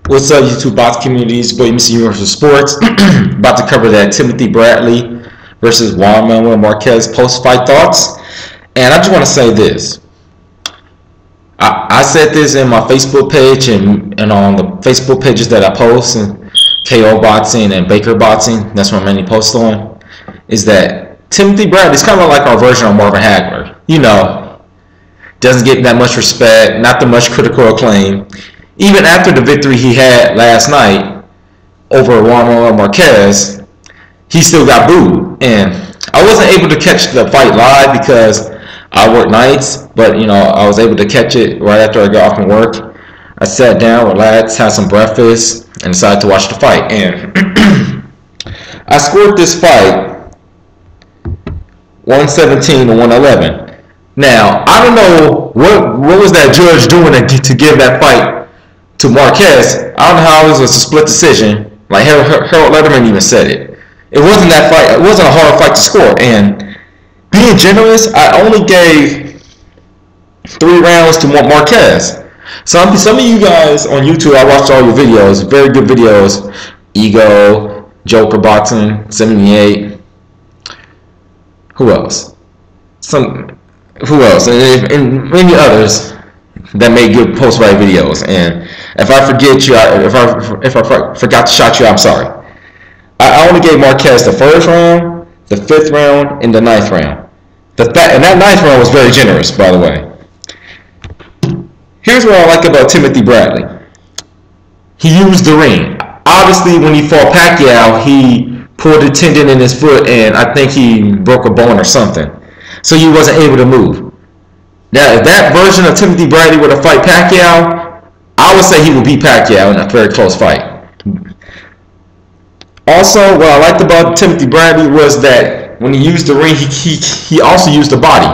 What's up, YouTube box communities? Boy, Mr. Universal Sports. About to cover that Timothy Bradley versus Juan Manuel Marquez post-fight thoughts. And I just want to say this. I said this in my Facebook page and on the Facebook pages that I post, and KO Boxing and Baker Boxing, that's what I mainly post on, is that Timothy Bradley is kind of like our version of Marvin Hagler. You know, doesn't get that much respect, not that much critical acclaim. Even after the victory he had last night over Juan Manuel Marquez, he still got booed. And I wasn't able to catch the fight live because I work nights, but I was able to catch it right after I got off from work. I sat down, relaxed, had some breakfast, and decided to watch the fight. And I scored this fight 117 to 111. Now, I don't know what was that judge doing to give that fight to Marquez. I don't know how it was a split decision. Like Harold Letterman even said it. It wasn't that fight. It wasn't a hard fight to score. And being generous, I only gave 3 rounds to Marquez. Some of you guys on YouTube, I watched all your videos. Very good videos. Ego, Joker Boxing, 78. Who else? Who else? And many others that made good post-fight videos. And if I forget you, if I forgot to shout you, I'm sorry. I only gave Marquez the 1st round, the 5th round, and the 9th round. And that 9th round was very generous, by the way. Here's what I like about Timothy Bradley. He used the ring. Obviously, when he fought Pacquiao, he pulled a tendon in his foot, and I think he broke a bone or something. So he wasn't able to move. Now, if that version of Timothy Bradley were to fight Pacquiao, I would say he would beat Pacquiao in a very close fight. Also, what I liked about Timothy Bradley was that when he used the ring, he also used the body.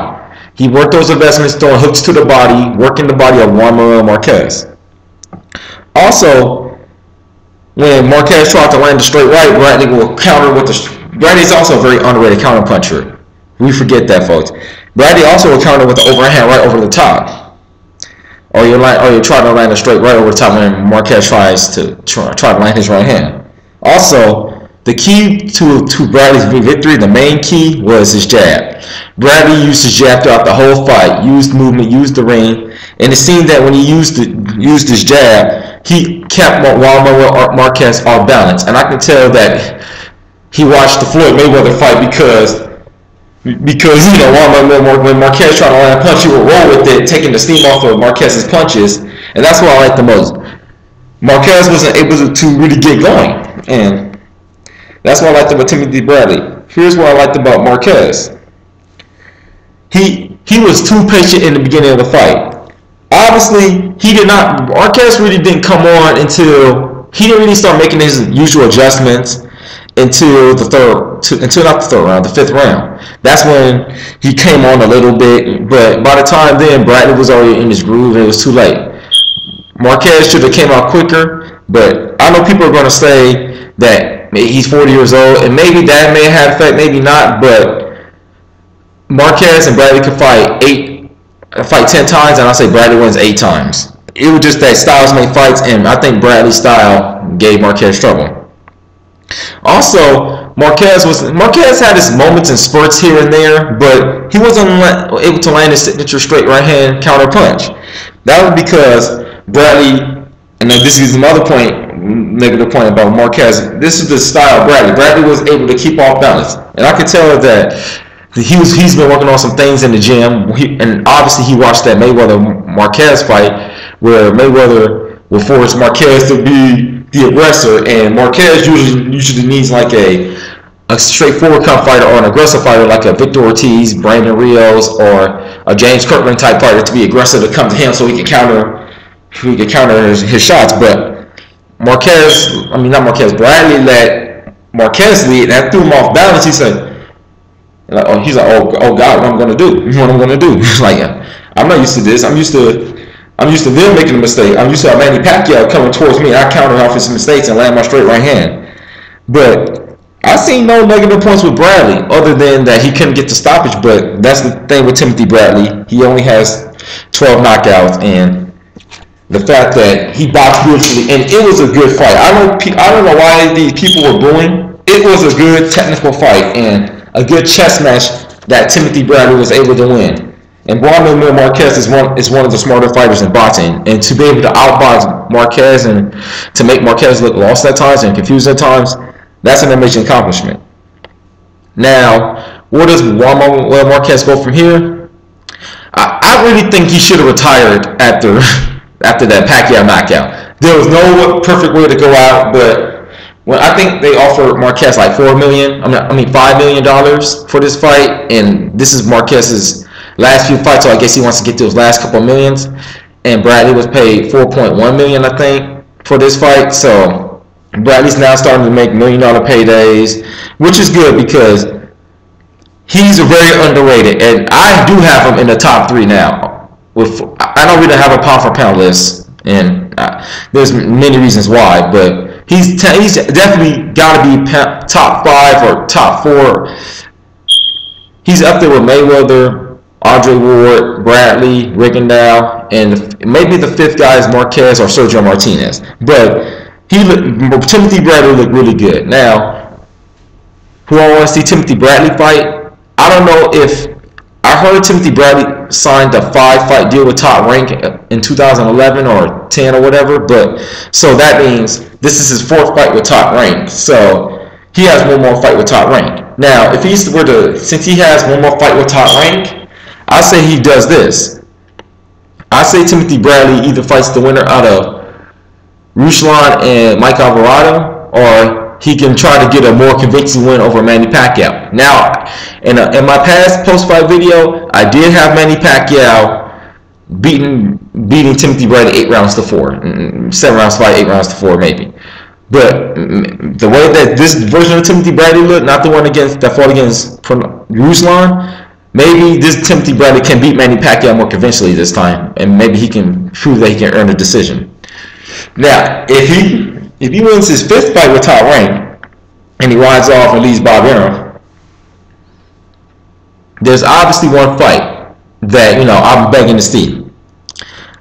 He worked those investments, throwing hooks to the body, working the body of Juan Manuel Marquez. Also, when Marquez tried to land a straight right, Bradley will counter with Bradley's also a very underrated counter puncher. We forget that, folks. Bradley also will counter with the overhand right over the top. Or you're trying to land a straight right over the top when Marquez tries to land his right hand. Also, the key to Bradley's victory, the main key, was his jab. Bradley used his jab throughout the whole fight, used movement, used the ring, and it seemed that when he used his jab, he kept Juan Manuel Marquez off balance. And I can tell that he watched the Floyd Mayweather fight because when Marquez tried to land a punch, he would roll with it, taking the steam off of Marquez's punches, and that's what I like the most. Marquez wasn't able to really get going, and that's what I liked about Timothy Bradley. Here's what I liked about Marquez. He was too patient in the beginning of the fight. Obviously, Marquez really didn't come on until he didn't really start making his usual adjustments until not the 3rd round, the 5th round. That's when he came on a little bit, but by the time then, Bradley was already in his groove and it was too late. Marquez should have came out quicker, but I know people are going to say that he's 40 years old, and maybe that may have effect, maybe not, but Marquez and Bradley could fight 10 times, and I say Bradley wins 8 times. It was just that styles make fights, and I think Bradley's style gave Marquez trouble. Also, Marquez had his moments and spurts here and there, but he wasn't able to land his signature straight right hand counter punch. That was because Bradley, and this is another negative point about Marquez. This is the style of Bradley. Bradley was able to keep off balance, and I could tell that he's been working on some things in the gym. And obviously, he watched that Mayweather Marquez fight where Mayweather will force Marquez to be the aggressor, and Marquez usually needs like a straightforward kind of fighter or an aggressive fighter like a Victor Ortiz, Brandon Rios, or a James Kirkland type fighter to be aggressive to come to him so he can counter his shots. But Bradley let Marquez lead and threw him off balance. He said, oh God, what I'm going to do? What I'm going to do? Like, I'm not used to this. I'm used to them making a mistake. I'm used to Manny Pacquiao coming towards me. I counter off his mistakes and land my straight right hand. But I seen no negative points with Bradley other than that he couldn't get the stoppage. But that's the thing with Timothy Bradley. He only has 12 knockouts, and The fact that he boxed beautifully, and it was a good fight. I don't know why these people were booing. It was a good technical fight and a good chess match that Timothy Bradley was able to win. And Juan Manuel Marquez is one of the smarter fighters in boxing, and to be able to outbox Marquez and to make Marquez look lost at times and confused at times, that's an amazing accomplishment. Now, where does Juan Manuel Marquez go from here? I really think he should have retired after that Pacquiao knockout. There was no perfect way to go out, but I think they offered Marquez like $5 million for this fight, and this is Marquez's last few fights, so I guess he wants to get to his last couple millions. And Bradley was paid $4.1 million, I think, for this fight. So Bradley's now starting to make $1 million paydays, which is good because he's very underrated, and I do have him in the top 3 now. I don't really have a pound for pound list, and there's many reasons why, but he's definitely got to be top 5 or top 4. He's up there with Mayweather, Andre Ward, Bradley, Rigondeaux, and maybe the 5th guy is Marquez or Sergio Martinez. But Timothy Bradley looked really good. Now, who I want to see Timothy Bradley fight? I don't know if I heard Timothy Bradley signed a 5-fight deal with Top Rank in 2011 or 10 or whatever. But so that means this is his 4th fight with Top Rank. So he has one more fight with Top Rank. Now, if since he has one more fight with Top Rank, I say he does this. I say Timothy Bradley either fights the winner out of Ruslan and Mike Alvarado, or he can try to get a more convincing win over Manny Pacquiao. Now, in my past post-fight video, I did have Manny Pacquiao beating Timothy Bradley 8 rounds to 4, 7 rounds to 5, 8 rounds to 4 maybe. But the way that this version of Timothy Bradley looked, not the one that fought against Ruslan, maybe this Timothy Bradley can beat Manny Pacquiao more convincingly this time, and maybe he can prove that he can earn a decision. Now, if he wins his 5th fight with Top Rank and he rides off and leaves Bob Arum, there's obviously one fight that I'm begging to see.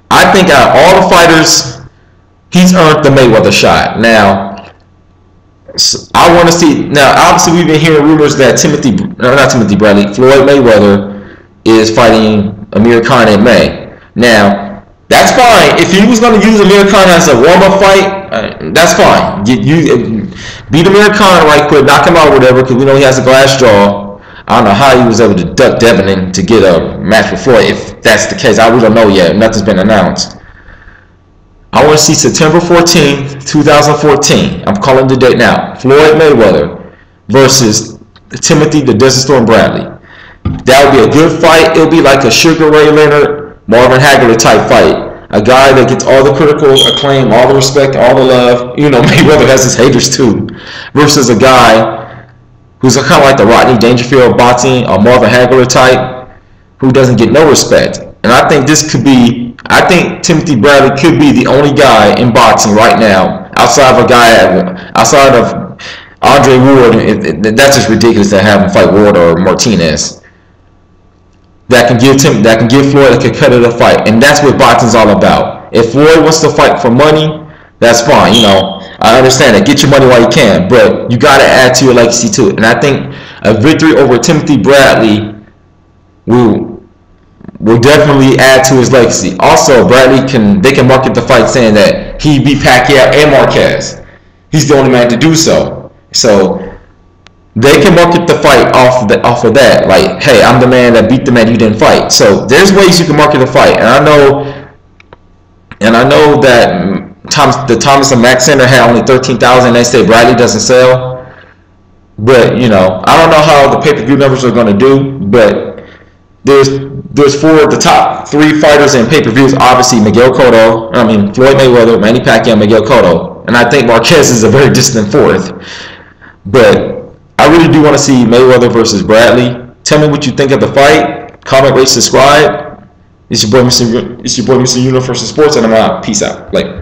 I think out of all the fighters, he's earned the Mayweather shot. Now, I want to see. Now, obviously, we've been hearing rumors that Floyd Mayweather is fighting Amir Khan in May. Now, that's fine. If he was going to use Amir Khan as a warm-up fight, that's fine. You beat Amir Khan right quick, knock him out, whatever, because we know he has a glass jaw. I don't know how he was able to duck Devin to get a match with Floyd. If that's the case, we don't know yet. Nothing's been announced. I want to see September 14th, 2014. I'm calling the date now. Floyd Mayweather versus Timothy the Desert Storm Bradley. That would be a good fight. It'll be like a Sugar Ray Leonard, Marvin Hagler type fight. A guy that gets all the critical acclaim, all the respect, all the love. Mayweather has his haters too. Versus a guy who's kind of like the Rodney Dangerfield boxing or Marvin Hagler type who doesn't get no respect. And I think Timothy Bradley could be the only guy in boxing right now outside of Andre Ward. That's just ridiculous to have him fight Ward or Martinez. That can give Floyd a competitive fight, and that's what boxing's all about. If Floyd wants to fight for money, that's fine. I understand that. Get your money while you can, but you got to add to your legacy too. And I think a victory over Timothy Bradley will definitely add to his legacy. Also, they can market the fight saying that he beat Pacquiao and Marquez. He's the only man to do so. So they can market the fight off of that. Like, hey, I'm the man that beat the man you didn't fight. So there's ways you can market the fight. And I know that the Thomas and Mack Center had only 13,000. They say Bradley doesn't sell. But, I don't know how the pay-per-view numbers are going to do, but there's the top 3 fighters in pay-per-views, obviously Floyd Mayweather, Manny Pacquiao, Miguel Cotto, and I think Marquez is a very distant 4th. But I really do want to see Mayweather versus Bradley. Tell me what you think of the fight. Comment, rate, subscribe. It's your boy, Mr. Universal Sports, and I'm out. Peace out. Later.